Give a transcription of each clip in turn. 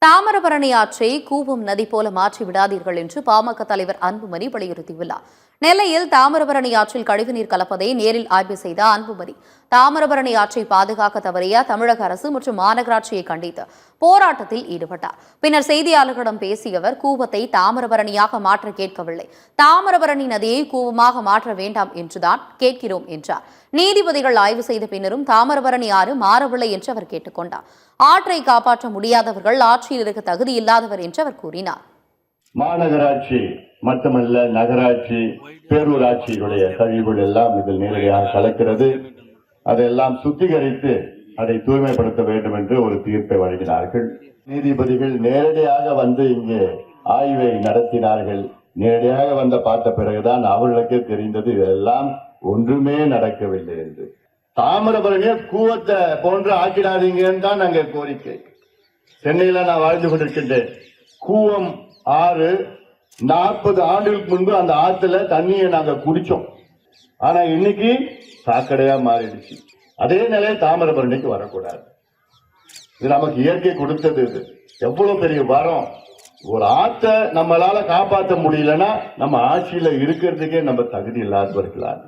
தாமிரபரணி ஆற்றை கூவம் நதி போல மாற்றி விடாதீர்கள் என்று பாமக தலைவர் அன்புமணி வலியுறுத்தியுள்ளார். நெல்லையில் தாமிரபரணி ஆற்றில் கழிவுநீர் கலப்பதை நேரில் ஆய்வு செய்த அன்புமணி தாமிரபரணி ஆற்றை பாதுகாக்க தவறிய தமிழக அரசு மற்றும் மாநகராட்சியை கண்டித்து போராட்டத்தில் ஈடுபட்டார். பின்னர் செய்தியாளர்களிடம் பேசிய அவர், கூவத்தை தாமிரபரணியாக மாற்ற கேட்கவில்லை, தாமிரபரணி நதியை கூவமாக மாற்ற வேண்டாம் என்றுதான் கேட்கிறோம் என்றார். நீதிபதிகள் ஆய்வு செய்த பின்னரும் தாமிரபரணி ஆறு மாறவில்லை என்று அவர் கேட்டுக் கொண்டார். ஆற்றை காப்பாற்ற முடியாதவர்கள் ஆட்சியில் இருக்க தகுதியில்லாதவர் என்று அவர் கூறினார். மாநகராட்சி மட்டுமல்ல, நகராட்சி, பேரூராட்சிகளுடைய கழிவுகள் எல்லாம் இதில் நேரடியாக கலக்கிறது. அதையெல்லாம் சுத்திகரித்து அதை தூய்மைப்படுத்த வேண்டும் என்று ஒரு தீர்ப்பை வழங்கினார்கள். நீதிபதிகள் நேரடியாக வந்து இங்கே ஆய்வை நடத்தினார்கள். நேரடியாக வந்த பார்த்த பிறகுதான் அவர்களுக்கே தெரிந்தது இதெல்லாம் ஒன்றுமே நடக்கவில்லை என்று. தாமிரபரணியை கூவத்தை போன்று ஆக்கிடாதீங்கன்னு தான் நாங்க கோரிக்கை. சென்னையில நான் வாழ்ந்து கொண்டிருக்கின்றேன். கூவம் ஆறு 40 ஆண்டுகளுக்கு முன்பு அந்த ஆத்துல தண்ணியை நாங்க குடிச்சோம். ஆனா இன்னைக்கு சாக்கடையா மாறிடுச்சு. அதே நிலை தாமிரபரணிக்கு வரக்கூடாது. இது நமக்கு இயற்கை கொடுத்தது. இது எவ்வளவு பெரிய வரம். ஒரு ஆற்றை நம்மளால காப்பாற்ற முடியலன்னா நம்ம ஆட்சியில இருக்கிறதுக்கே நம்ம தகுதி இல்லாதவர்களால்.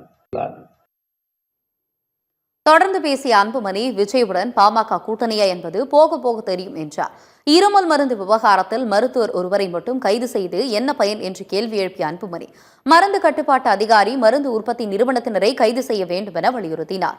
தொடர்ந்து பேசிய அன்புமணி, விஜயுடன் பாமக கூட்டணியா என்பது போக போக தெரியும் என்றார். இருமல் மருந்து விவகாரத்தில் மருத்துவர் ஒருவரை மட்டும் கைது செய்து என்ன பயன் என்று கேள்வி எழுப்பிய அன்புமணி, மருந்து கட்டுப்பாட்டு அதிகாரி, மருந்து உற்பத்தி நிறுவனத்தினரை கைது செய்ய வேண்டும் என வலியுறுத்தினார்.